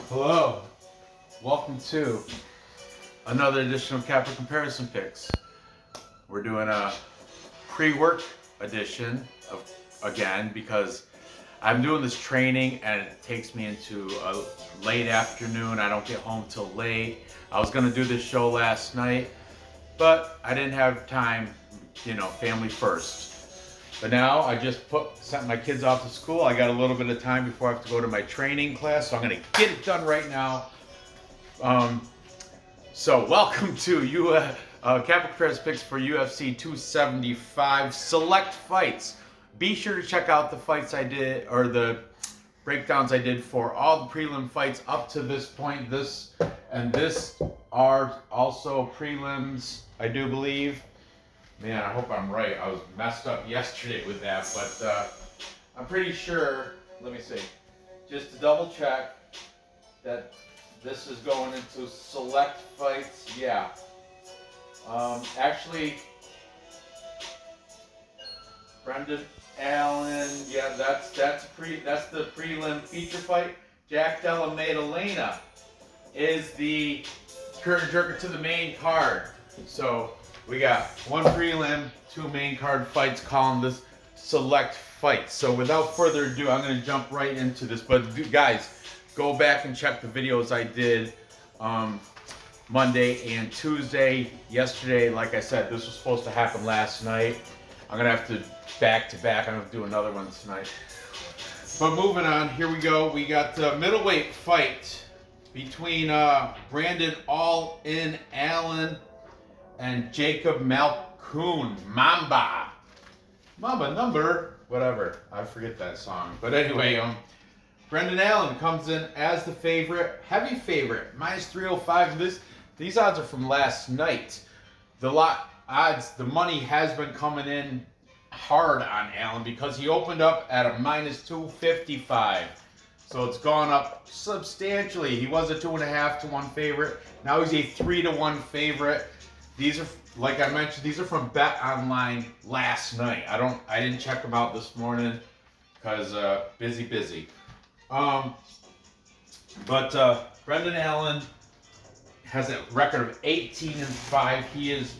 Hello, welcome to another edition of Kape Comparison Picks. We're doing a pre-work edition of again because I'm doing this training and it takes me into a late afternoon. I don't get home till late. I was gonna do this show last night, but I didn't have time. Family first. But now I just sent my kids off to school. I got a little bit of time before I have to go to my training class, so I'm going to get it done right now. So welcome to Kape Comparison Picks for UFC 275 Select Fights. Be sure to check out the fights I did, or the breakdowns I did for all the prelim fights up to this point. This are also prelims, I do believe. Man, I hope I'm right. I was messed up yesterday with that, but I'm pretty sure, let me see, just to double check that this is going into select fights. Yeah. Actually, Brendan Allen, yeah, that's the prelim feature fight. Della Maddalena is the curtain jerker to the main card. So we got one prelim, two main card fights, calling this select fights. So without further ado, I'm going to jump right into this. But guys, go back and check the videos I did Monday and Tuesday. Yesterday, like I said, this was supposed to happen last night. I'm going to have to back to back. I'm going to do another one tonight. But moving on, here we go. We got the middleweight fight between Brandon All-In Allen and Jacob Malkoun. Mamba number, whatever. I forget that song. But anyway, Brendan Allen comes in as the favorite, heavy favorite, minus 305. These odds are from last night. The money has been coming in hard on Allen because he opened up at a minus 255. So it's gone up substantially. He was a 2.5 to 1 favorite. Now he's a 3 to 1 favorite. These are, like I mentioned, these are from Bet Online last night. I didn't check them out this morning because busy. But Brendan Allen has a record of 18-5.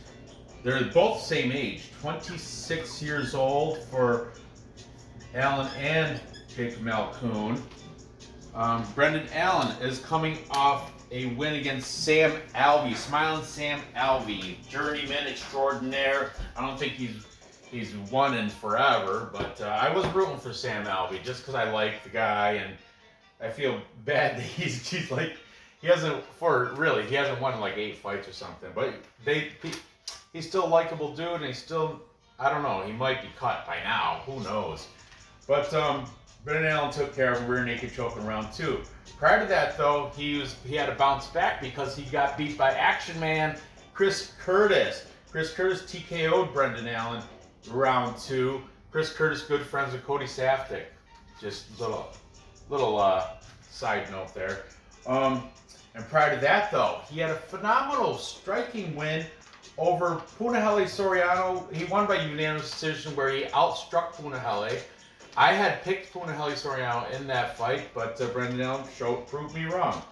They're both the same age, 26 years old for Allen and Jacob Malkoun. Brendan Allen is coming off a win against Sam Alvey, Smiling Sam Alvey, journeyman extraordinaire. I don't think he's won in forever, but I was rooting for Sam Alvey just because I like the guy, and I feel bad that he's like he hasn't won in like 8 fights or something. But he's still a likable dude, and he's still, I don't know, he might be cut by now. Who knows? But Brendan Allen took care of him, rear naked choke in round 2. Prior to that, though, he had to bounce back because he got beat by Action Man Chris Curtis. Chris Curtis TKO'd Brendan Allen round 2. Chris Curtis, good friends with Cody Safdie. Just little side note there. And prior to that, though, he had a phenomenal striking win over Punahele Soriano. He won by unanimous decision where he outstruck Punahele. I had picked Punahele Soriano in that fight, but Brendan Allen proved me wrong.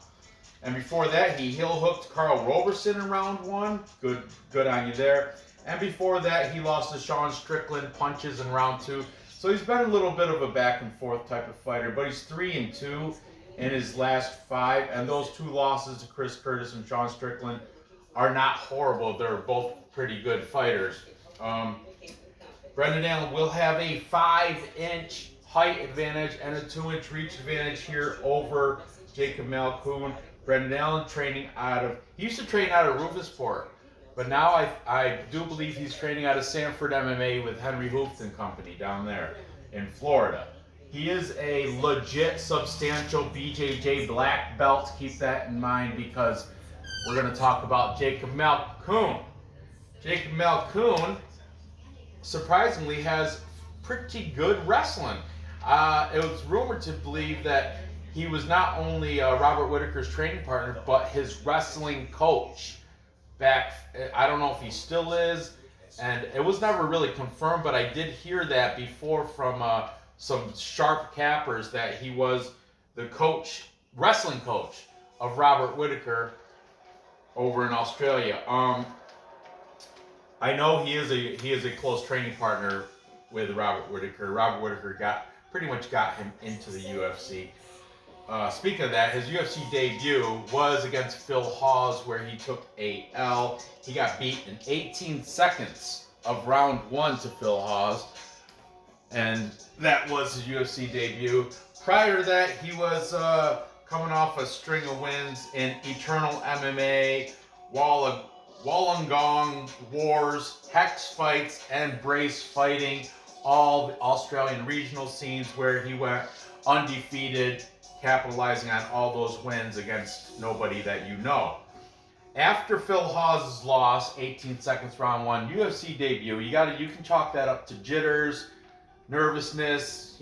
And before that, he heel hooked Carl Roberson in round 1. Good on you there. And before that, he lost to Sean Strickland punches in round 2. So he's been a little bit of a back and forth type of fighter, but he's 3-2 in his last 5. And those 2 losses to Chris Curtis and Sean Strickland are not horrible. They're both pretty good fighters. Brendan Allen will have a 5-inch height advantage and a 2-inch reach advantage here over Jacob Malkoun. Brendan Allen he used to train out of Rufusport, but now I do believe he's training out of Sanford MMA with Henry Hooft and Company down there in Florida. He is a legit, substantial BJJ black belt. Keep that in mind because we're going to talk about Jacob Malkoun. Jacob Malkoun surprisingly has pretty good wrestling. It was rumored to believe that he was not only Robert Whittaker's training partner, but his wrestling coach back. I don't know if he still is, and it was never really confirmed, but I did hear that before from some sharp cappers that he was the coach wrestling coach of Robert Whittaker over in Australia. I know he is a close training partner with Robert Whittaker. Robert Whittaker pretty much got him into the UFC. Speaking of that, his UFC debut was against Phil Hawes, where he took a L. He got beat in 18 seconds of round 1 to Phil Hawes, and that was his UFC debut. Prior to that, he was coming off a string of wins in Eternal MMA, Wollongong Wars, Hex Fights, and Brace Fighting, all the Australian regional scenes where he went undefeated, capitalizing on all those wins against nobody that you know. After Phil Hawes' loss, 18 seconds round 1, UFC debut, you can chalk that up to jitters, nervousness,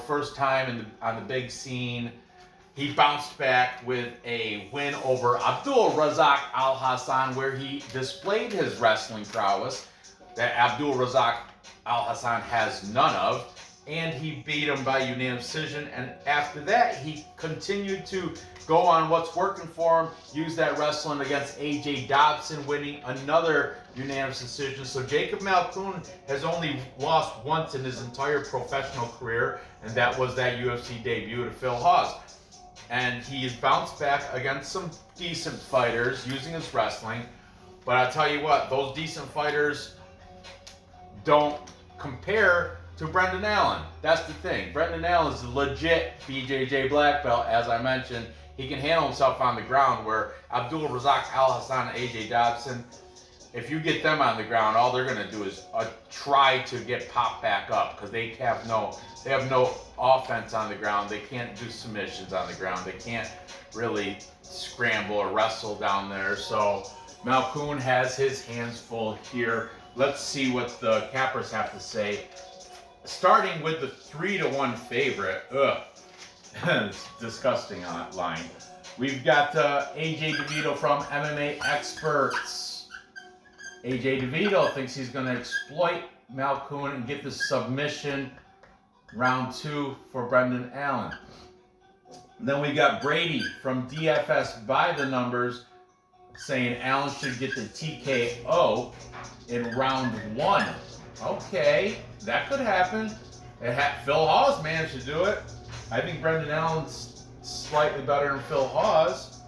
first time on the big scene. He bounced back with a win over Abdul Razak Al Hassan, where he displayed his wrestling prowess that Abdul Razak Al Hassan has none of, and he beat him by unanimous decision. And after that, he continued to go on what's working for him, use that wrestling against AJ Dobson, winning another unanimous decision. So Jacob Malkoun has only lost once in his entire professional career, and that was that UFC debut to Phil Hawes. And he's bounced back against some decent fighters using his wrestling. But I tell you what, those decent fighters don't compare to Brendan Allen. That's the thing. Brendan Allen is a legit BJJ black belt, as I mentioned. He can handle himself on the ground, where Abdul Razak Al Hassan and AJ Dobson, if you get them on the ground, all they're going to do is try to get popped back up, because they have no offense on the ground. They can't do submissions on the ground. They can't really scramble or wrestle down there. So Malkoun has his hands full here. Let's see what the cappers have to say. Starting with the 3-1 favorite. It's disgusting line. We've got AJ DeVito from MMA Experts. AJ DeVito thinks he's going to exploit Malkoun and get the submission round 2 for Brendan Allen. Then we got Brady from DFS by the numbers saying Allen should get the TKO in round 1. Okay, that could happen. Phil Hawes managed to do it. I think Brendan Allen's slightly better than Phil Hawes.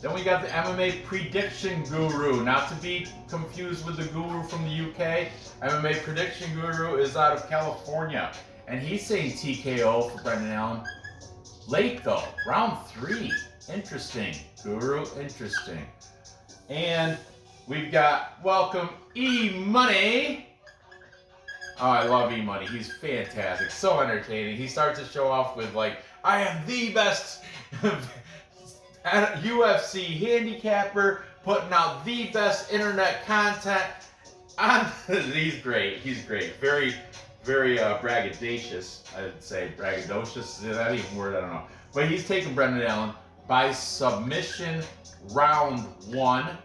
Then we got the MMA Prediction Guru, not to be confused with the guru from the UK. MMA Prediction Guru is out of California, and he's saying TKO for Brendan Allen. Late though, round 3. Interesting, Guru, interesting. And we've got welcome E-Money. Oh, I love E-Money. He's fantastic. So entertaining. He starts to show off with I am the best UFC handicapper, putting out the best internet content. He's great. He's great. Very, very braggadocious, I would say. Braggadocious, is that even a word? I don't know. But he's taking Brendan Allen by submission round 1.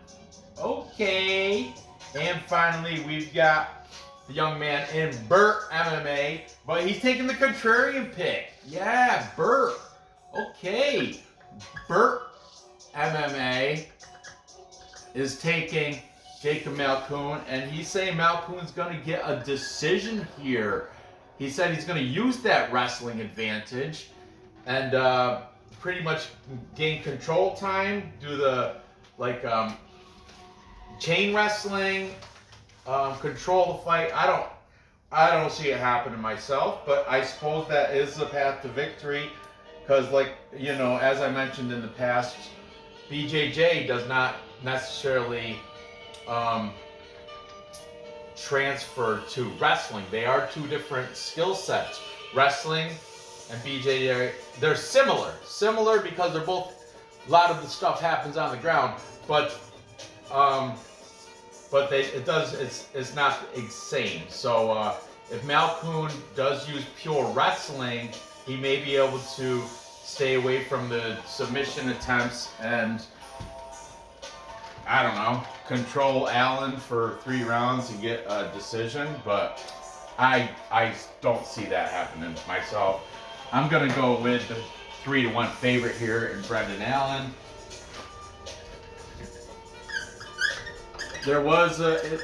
Okay. And finally, we've got the young man in Burt MMA, but he's taking the contrarian pick. Yeah, Burt. Okay. Burt MMA is taking Jacob Malkoun, and he's saying Malkoun's going to get a decision here. He said he's going to use that wrestling advantage and pretty much gain control time, do the chain wrestling, control the fight. I don't see it happening myself, but I suppose that is the path to victory, because as I mentioned in the past, BJJ does not necessarily transfer to wrestling. They are two different skill sets. Wrestling and BJJ, they're similar because they're both, a lot of the stuff happens on the ground, but it's not the same. So if Malkoun does use pure wrestling, he may be able to stay away from the submission attempts and, I don't know, control Allen for 3 rounds and get a decision, but I don't see that happening myself. I'm going to go with the 3-1 favorite here in Brendan Allen. There was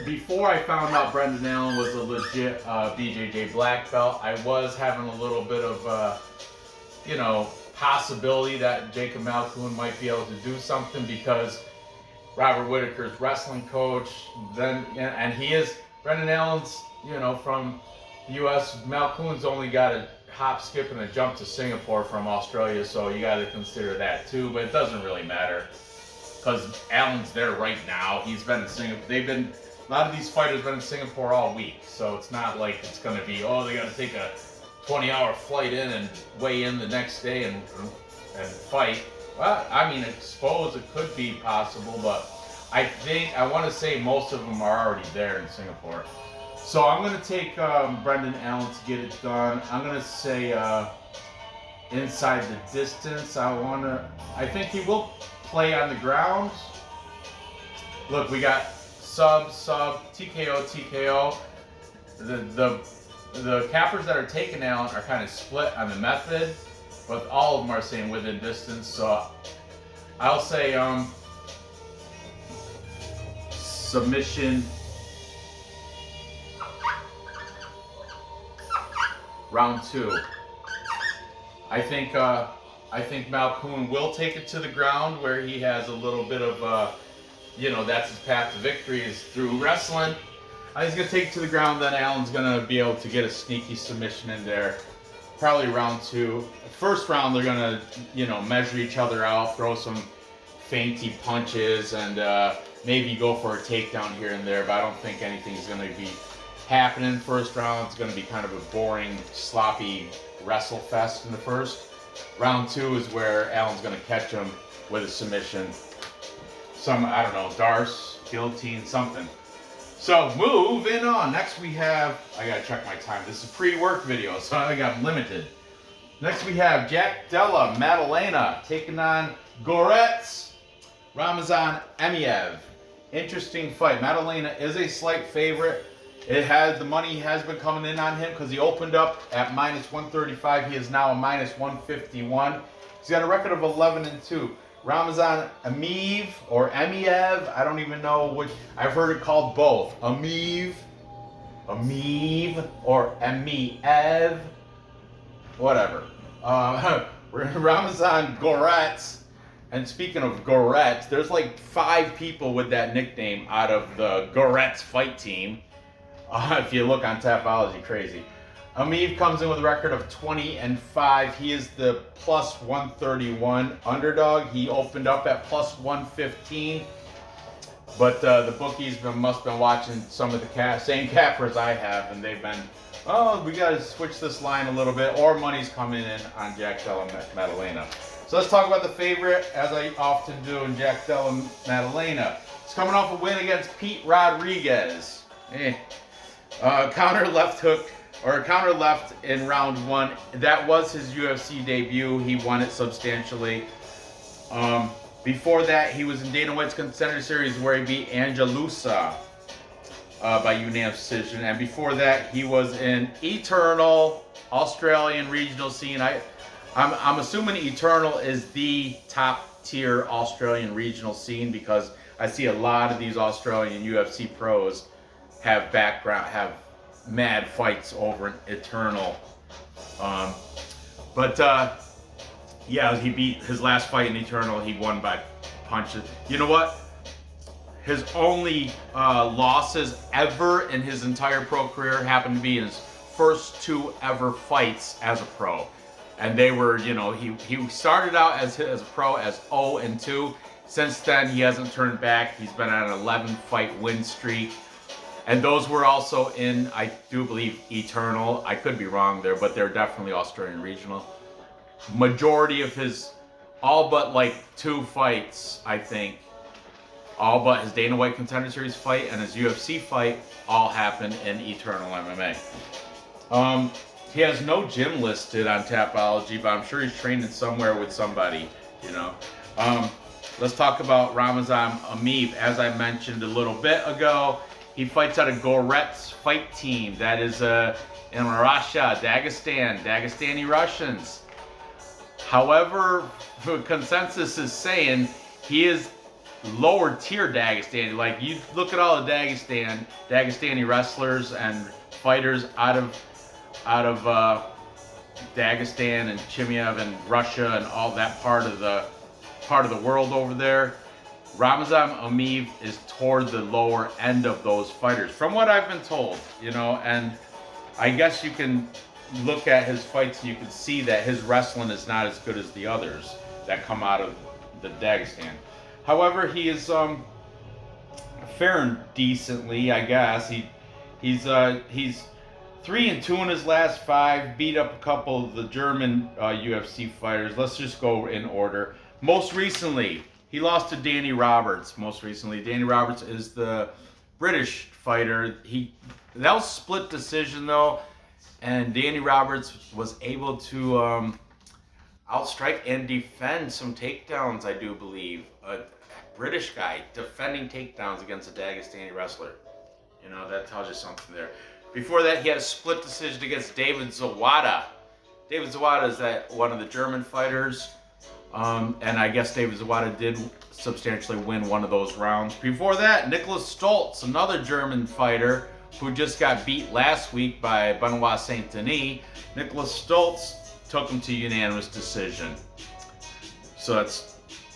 before I found out Brendan Allen was a legit BJJ black belt, I was having a little bit of you know, possibility that Jacob Malkoun might be able to do something because Robert Whitaker's wrestling coach, and he is Brendan Allen's, you know, from the U.S. Malkoun's only got a hop, skip, and a jump to Singapore from Australia, so you got to consider that too. But it doesn't really matter because Allen's there right now. He's been in Singapore. A lot of these fighters been in Singapore all week, so it's not like it's going to be, oh, they got to take a 20-hour flight in and weigh in the next day and fight. Well, I mean, I suppose it could be possible, but I want to say most of them are already there in Singapore. So I'm going to take Brendan Allen to get it done. I'm going to say inside the distance. I think he will play on the ground. Look, we got sub, TKO. The cappers that are taking Allen are kind of split on the method, but all of them are saying within distance. So I'll say submission, round 2. I think Malkoun will take it to the ground where he has a little bit of you know, that's his path to victory is through wrestling. He's going to take it to the ground, then Allen's going to be able to get a sneaky submission in there. Probably round 2. First round, they're going to, you know, measure each other out, throw some feinty punches, and maybe go for a takedown here and there, but I don't think anything's going to be happening first round. It's going to be kind of a boring, sloppy wrestle fest in the first. Round 2 is where Allen's going to catch him with a submission. I don't know, Darce, guillotine, something. So moving on. Next we have, I gotta check my time. This is a pre-work video, so I think I'm limited. Next we have Della, Maddalena taking on Ramazan Amiv. Interesting fight. Maddalena is a slight favorite. The money has been coming in on him because he opened up at -135. He is now a -151. He's got a record of 11-2. Ramazan Amiv or Emeev, I don't even know which. I've heard it called both. Amiv or Emeev, whatever. Ramazan Goretz. And speaking of Goretz, there's like 5 people with that nickname out of the Goretz fight team. If you look on Tapology, crazy. Emeev comes in with a record of 20-5. He is the +131 underdog. He opened up at +115. But the bookies must have been watching some of the same cappers I have, and they've been, oh, we got to switch this line a little bit, or money's coming in on Jack Della Maddalena. So let's talk about the favorite, as I often do in Jack Della Maddalena. He's coming off a win against Pete Rodriguez. Counter left hook. Or counter left in round 1. That was his UFC debut. He won it substantially. Before that, he was in Dana White's Contender Series where he beat Angelusa by unanimous decision. And before that, he was in Eternal Australian regional scene. I'm assuming Eternal is the top tier Australian regional scene because I see a lot of these Australian UFC pros have mad fights over an Eternal. Yeah, he beat his last fight in Eternal. He won by punches. You know what? His only losses ever in his entire pro career happened to be in his first 2 ever fights as a pro. And they were, you know, he started out as a pro as 0-2. Since then, he hasn't turned back. He's been on an 11-fight win streak. And those were also in, I do believe, Eternal. I could be wrong there, but they're definitely Australian regional. Majority of his, all but like 2 fights, I think, all but his Dana White Contender Series fight and his UFC fight, all happened in Eternal MMA. He has no gym listed on Tapology, but I'm sure he's training somewhere with somebody, you know. Let's talk about Ramazan Amiv. As I mentioned a little bit ago, he fights out of Goretz fight team. That is in Russia, Dagestani Russians. However, the consensus is saying he is lower tier Dagestani. Like, you look at all the Dagestani wrestlers and fighters out of Dagestan and Chimiev and Russia and all that part of the world over there. Ramazan Amiv is toward the lower end of those fighters, from what I've been told, you know, and I guess you can look at his fights and you can see that his wrestling is not as good as the others that come out of the Dagestan. However, he is faring decently, I guess. He's 3-2 in his last 5, beat up a couple of the German UFC fighters. Let's just go in order. Most recently, he lost to Danny Roberts. Danny Roberts is the British fighter. That was split decision though, and Danny Roberts was able to outstrike and defend some takedowns, I do believe. A British guy defending takedowns against a Dagestani wrestler. You know, that tells you something there. Before that, he had a split decision against David Zawada. David Zawada is one of the German fighters. And I guess David Zawada did substantially win one of those rounds. Before that, Nicholas Stoltz, another German fighter who just got beat last week by Benoit Saint-Denis. Nicholas Stoltz took him to unanimous decision.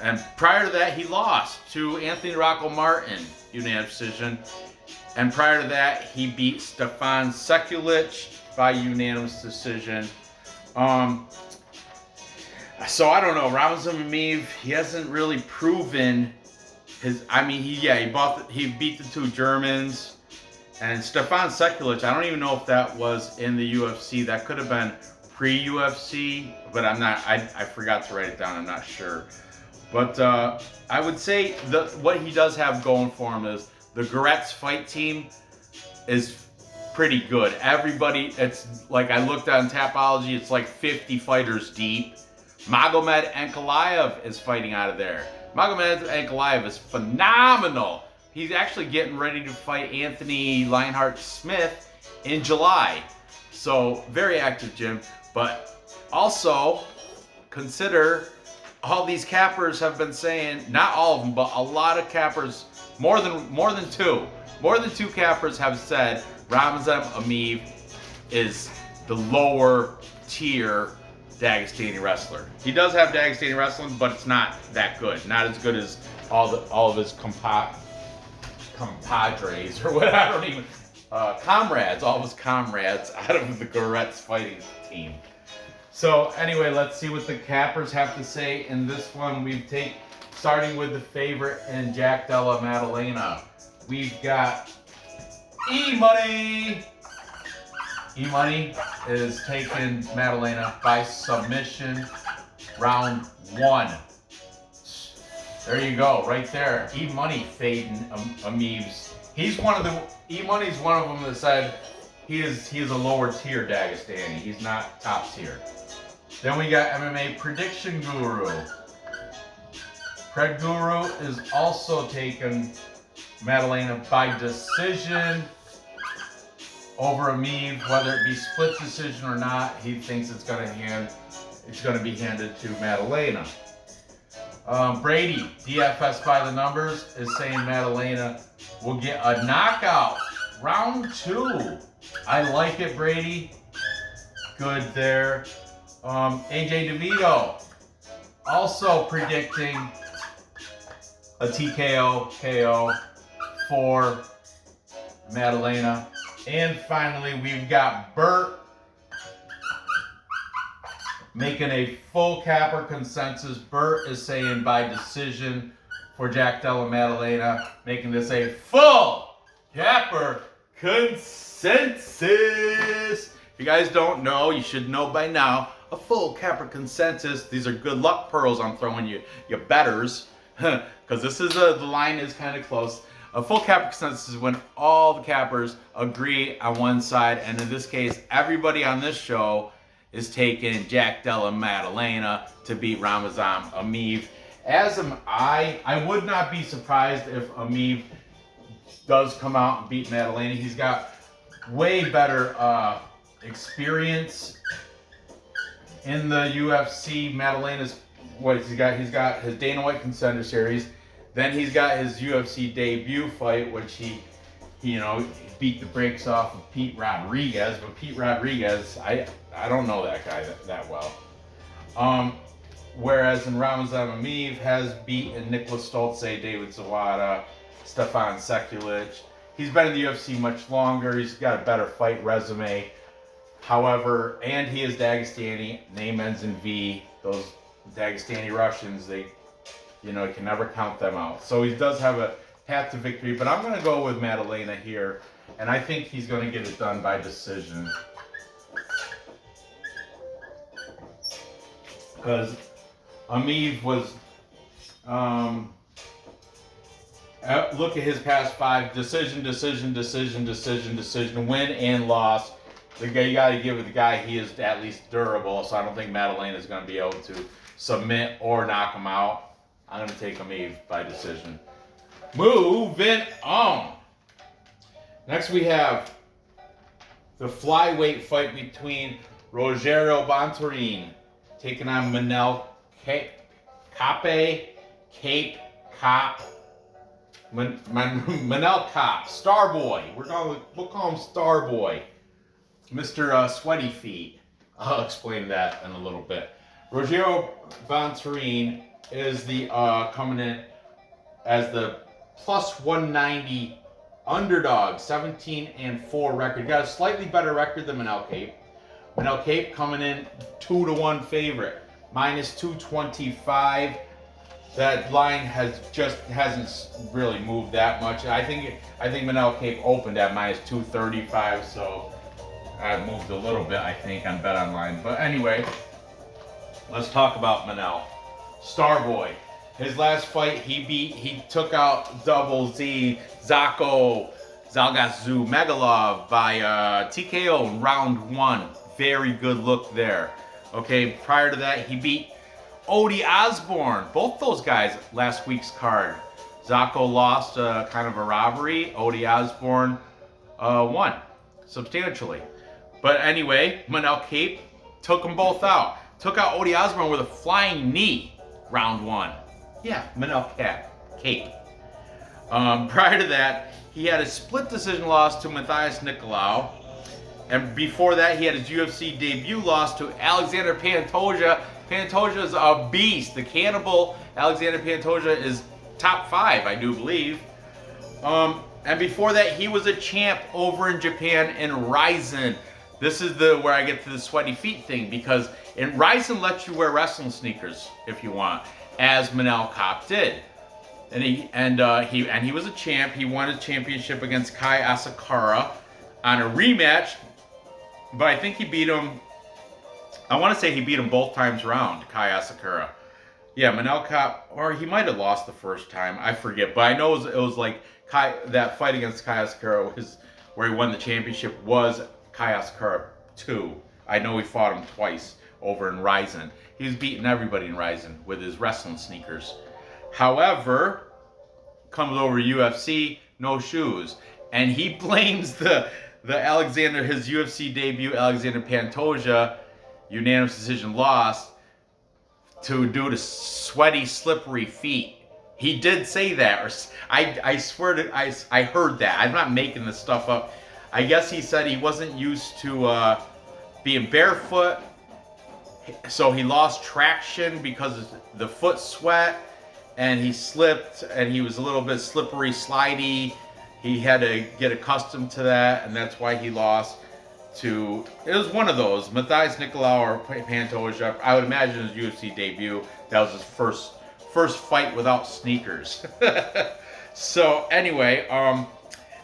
And prior to that, he lost to Anthony Rocco Martin, unanimous decision. And prior to that, he beat Stefan Sekulic by unanimous decision. So I don't know. Ramazan Amiv, he hasn't really proven his. I mean, he beat the 2 Germans, and Stefan Sekulic. I don't even know if that was in the UFC. That could have been pre-UFC, but I'm not. I forgot to write it down. I'm not sure. But I would say what he does have going for him is the Goretz fight team is pretty good. Everybody, it's like I looked on Tapology. It's like 50 fighters deep. Magomed Ankalaev is fighting out of there. Magomed Ankalaev is phenomenal. He's actually getting ready to fight Anthony Lionheart-Smith in July. So, very active gym. But also, consider all these cappers have been saying, not all of them, but a lot of cappers, more than two cappers have said Ramazan Amiv is the lower tier Dagestani wrestler. He does have Dagestani wrestling, but it's not that good. Not as good as all of his compadres or what, I don't even comrades, all of his comrades out of the Goretz fighting team. So anyway, let's see what the cappers have to say in this one. Starting with the favorite in Jack Della Maddalena. We've got E-Money. E-Money is taking Madalena by submission, round 1. There you go, right there. E-Money fading Amiev's. E-Money's one of them that said he is a lower tier Dagestani. He's not top tier. Then we got MMA Prediction Guru. Pred Guru is also taking Madalena by decision over Emeev, whether it be split decision or not. He thinks it's going to be handed to Madalena. Brady, DFS by the numbers, is saying Madalena will get a knockout. Round 2. I like it, Brady. Good there. AJ DeVito also predicting a TKO KO for Madalena. And finally, we've got Burt making a full capper consensus. Burt is saying by decision for Jack Della Maddalena, making this a full capper consensus. If you guys don't know, you should know by now, a full capper consensus. These are good luck pearls I'm throwing you betters, because the line is kind of close. A full capper consensus is when all the cappers agree on one side, and in this case, everybody on this show is taking Jack Della Maddalena to beat Ramazan Amiv. As am I. I would not be surprised if Emeev does come out and beat Maddalena. He's got way better experience in the UFC. Maddalena's what he's got. He's got his Dana White Contender Series. Then he's got his UFC debut fight, which he beat the brakes off of Pete Rodriguez. But Pete Rodriguez, I don't know that guy that well. Whereas in Ramazan Amiv has beaten Nicholas Stoltze, David Zawada, Stefan Sekulic. He's been in the UFC much longer. He's got a better fight resume. However, and he is Dagestani. Name ends in V. Those Dagestani Russians, you can never count them out. So he does have a path to victory. But I'm going to go with Maddalena here. And I think he's going to get it done by decision. Because Emeev was, look at his past 5, decision, win and loss. The guy, you got to give it the guy, he is at least durable, so I don't think Madeleine is going to be able to submit or knock him out. I'm going to take Emeev by decision. Moving on. Next we have the flyweight fight between Rogerio Banterine taking on Manel Kape, Manel Kape, Starboy. We'll call him Starboy, Mr. Sweaty Feet. I'll explain that in a little bit. Rogerio Banterine is the coming in as the plus 190 underdog, 17-4 record. Got a slightly better record than Manel Kape. Manel Kape coming in 2-1 favorite, minus 225. That line hasn't really moved that much. I think Manel Kape opened at minus 235, so I moved a little bit, I think, on Bet Online. But anyway, let's talk about Manel. Starboy. His last fight, he took out Double Z, Zalgazu Megalov by TKO in round 1. Very good look there. Okay, prior to that, he beat Odie Osborne. Both those guys last week's card. Zako lost kind of a robbery. Odie Osborne won substantially. But anyway, Manel Kape took them both out. Took out Odie Osborne with a flying knee, round 1. Yeah, Manel Kape. Prior to that, he had a split decision loss to Matthias Nicolau. And before that, he had his UFC debut loss to Alexander Pantoja. Pantoja is a beast. The cannibal Alexander Pantoja is top 5, I do believe. And before that, he was a champ over in Japan in Rizin. This is where I get to the sweaty feet thing, because in Rizin lets you wear wrestling sneakers if you want, as Manel Kape did. And he was a champ. He won his championship against Kai Asakura on a rematch. But I think he beat him. I want to say he beat him both times around, Kai Asakura. Yeah, Manel Kape, or he might have lost the first time. I forget. But I know it was like that fight against Kai Asakura where he won the championship was Kai Asakura 2. I know he fought him twice over in Rizin. He was beating everybody in Rizin with his wrestling sneakers. However, comes over to UFC, no shoes. And he blames the Alexander, his UFC debut, Alexander Pantoja, unanimous decision loss, due to sweaty, slippery feet. He did say that, or I swear I heard that. I'm not making this stuff up. I guess he said he wasn't used to being barefoot, so he lost traction because of the foot sweat, and he slipped, and he was a little bit slippery, slidey. He had to get accustomed to that, and that's why he lost to, it was one of those, Matthias Nicolau or Pantoja. I would imagine his UFC debut, that was his first fight without sneakers. So anyway,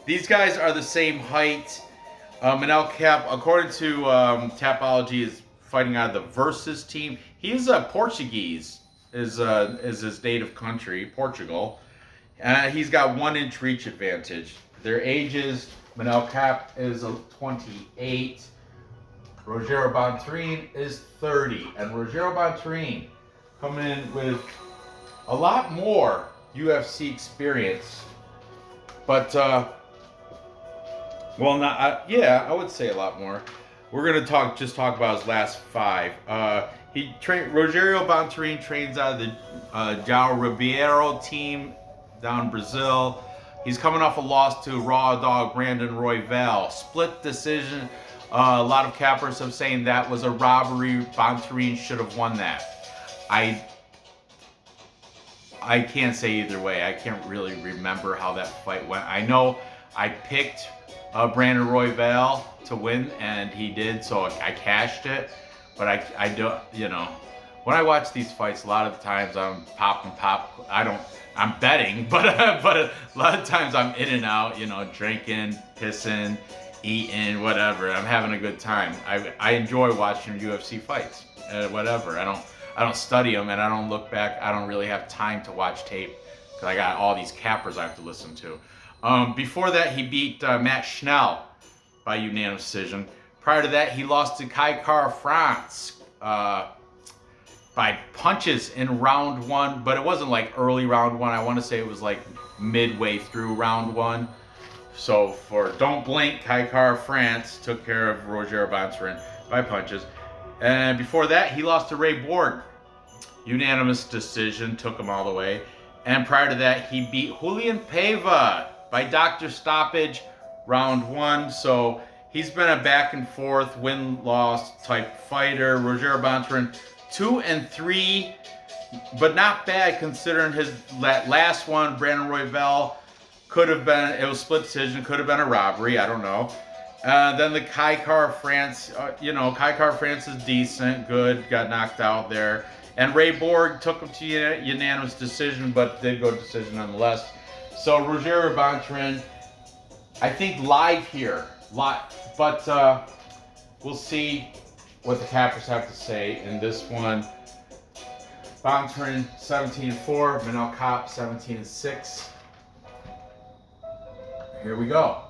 these guys are the same height. Manel Kape, according to Tapology, is fighting out of the Versus team. He's a Portuguese, is his native country, Portugal. He's got 1-inch reach advantage. Their ages, Manel Kape is 28. Rogerio Banterine is 30. And Rogerio Banterine coming in with a lot more UFC experience. But, I would say a lot more. we're gonna just talk about his last 5. Rogerio Banterine trains out of the João Ribeiro team down in Brazil. He's coming off a loss to Raw Dog Brandon Royval. Split decision. A lot of cappers have saying that was a robbery. Bontorin should have won that. I can't say either way. I can't really remember how that fight went. I know I picked Brandon Royval to win, and he did, so I cashed it. But I don't, you know, when I watch these fights, a lot of the times I'm I'm betting, but a lot of times I'm in and out, you know, drinking, pissing, eating, whatever. I'm having a good time. I enjoy watching UFC fights, whatever. I don't study them, and I don't look back. I don't really have time to watch tape because I got all these cappers I have to listen to. Before that, he beat Matt Schnell by unanimous decision. Prior to that, he lost to Kape France by punches in round 1, but it wasn't like early round 1. I want to say it was like midway through round 1. So for Don't Blink, Kape France took care of Rogerio Banterine by punches. And before that, he lost to Ray Borg. Unanimous decision, took him all the way. And prior to that, he beat Julian Paiva by doctor stoppage, round 1. So he's been a back and forth, win-loss type fighter. Rogerio Banterine, 2-3, but not bad considering that last one, Brandon Royval, could have been, it was split decision, could have been a robbery, I don't know. Then the Kape France, Kape France is decent, good, got knocked out there. And Ray Borg took him to unanimous decision, but did go decision nonetheless. So Rogerio Banterine, I think live here, but we'll see what the cappers have to say in this one. Bontorin 17-4, Manel Kape 17-6. Here we go.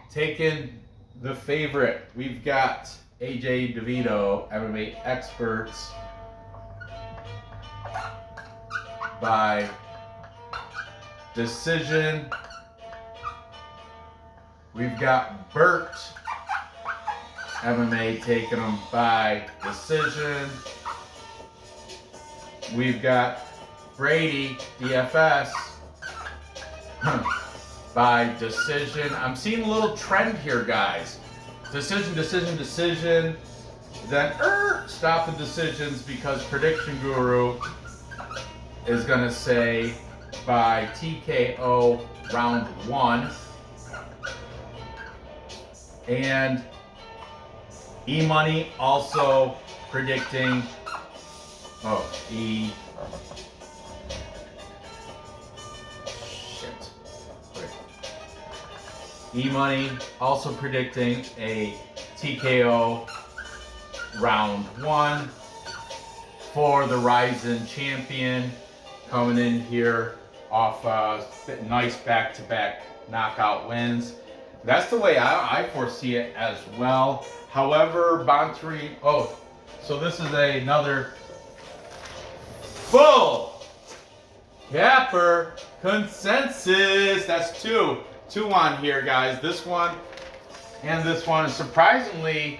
Taking the favorite, we've got AJ DeVito, MMA experts, by decision. We've got Burt, MMA, taking them by decision. We've got Brady, DFS, by decision. I'm seeing a little trend here, guys. Decision, decision, decision. Then stop the decisions because Prediction Guru is going to say by TKO round 1. And E-Money also predicting, E-Money also predicting a TKO round 1 for the Ryzen champion, coming in here off nice back-to-back knockout wins. That's the way I foresee it as well. However, Bontorin, so this is another full capper consensus. That's two on here, guys. This one and this one. Surprisingly,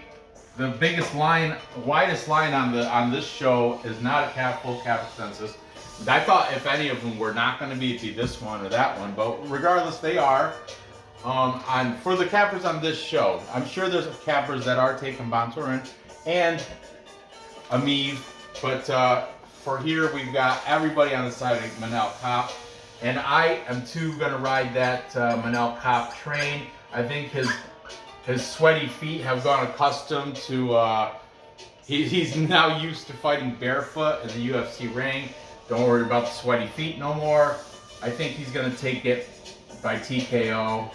the biggest line, widest line on this show is not a full cap consensus. I thought if any of them were not going to be, it'd be this one or that one, but regardless, they are. For the cappers on this show, I'm sure there's cappers that are taking Bontorin and Amiv, but for here we've got everybody on the side of Manel Kape, and I am too going to ride that Manel Kape train. I think his sweaty feet have gone accustomed to, he's now used to fighting barefoot in the UFC ring. Don't worry about the sweaty feet no more. I think he's going to take it by TKO.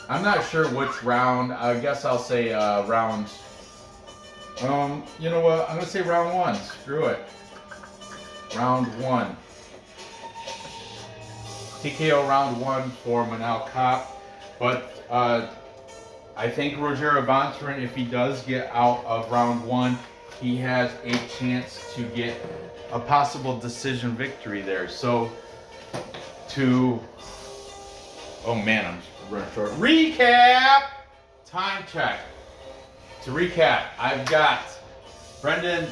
I'm not sure which round. I guess I'll say round. You know what? I'm going to say round 1. Screw it. Round 1. TKO round 1 for Manel Kape. But I think Rogerio Banterine, if he does get out of round 1, he has a chance to get a possible decision victory there. So oh man, I'm running short. Recap! Time check. to recap, I've got Brendan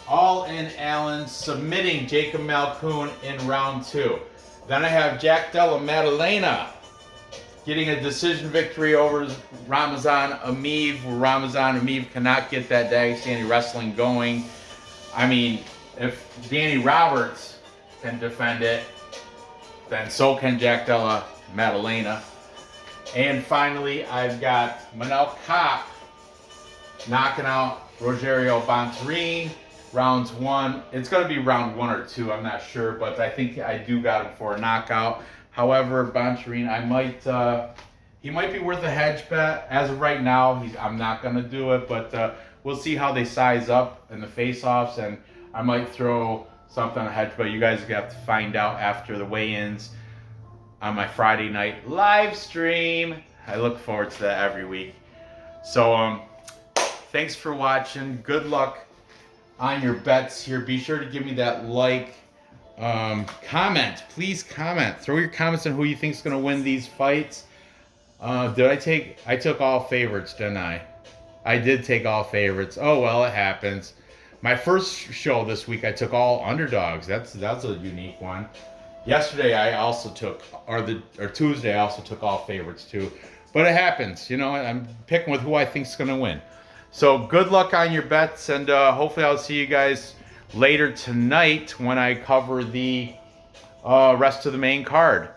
All-In Allen submitting Jacob Malkoun in round 2. Then I have Della Maddalena getting a decision victory over Ramazan Amiv. Ramazan Amiv cannot get that Dagestani wrestling going. I mean, if Danny Roberts can defend it, then so can Della Maddalena. And finally, I've got Manel Kape knocking out Rogerio Banterine. Rounds 1. It's going to be round 1 or 2. I'm not sure, but I think I do got him for a knockout. However, Bontorin, he might be worth a hedge bet. As of right now, I'm not going to do it, but we'll see how they size up in the face-offs, and I might throw something on a hedge bet. You guys are going to have to find out after the weigh-ins on my Friday night live stream. I look forward to that every week. So, thanks for watching. Good luck on your bets here. Be sure to give me that like. Comment, please comment. Throw your comments on who you think is going to win these fights. I took all favorites, didn't I? I did take all favorites. Oh well, it happens. My first show this week, I took all underdogs. That's a unique one. Yesterday, I also took, or Tuesday, I also took all favorites too. But it happens, you know. I'm picking with who I think is going to win. So good luck on your bets, and hopefully I'll see you guys later tonight when I cover the rest of the main card.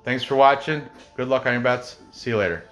Thanks for watching. Good luck on your bets. See you later.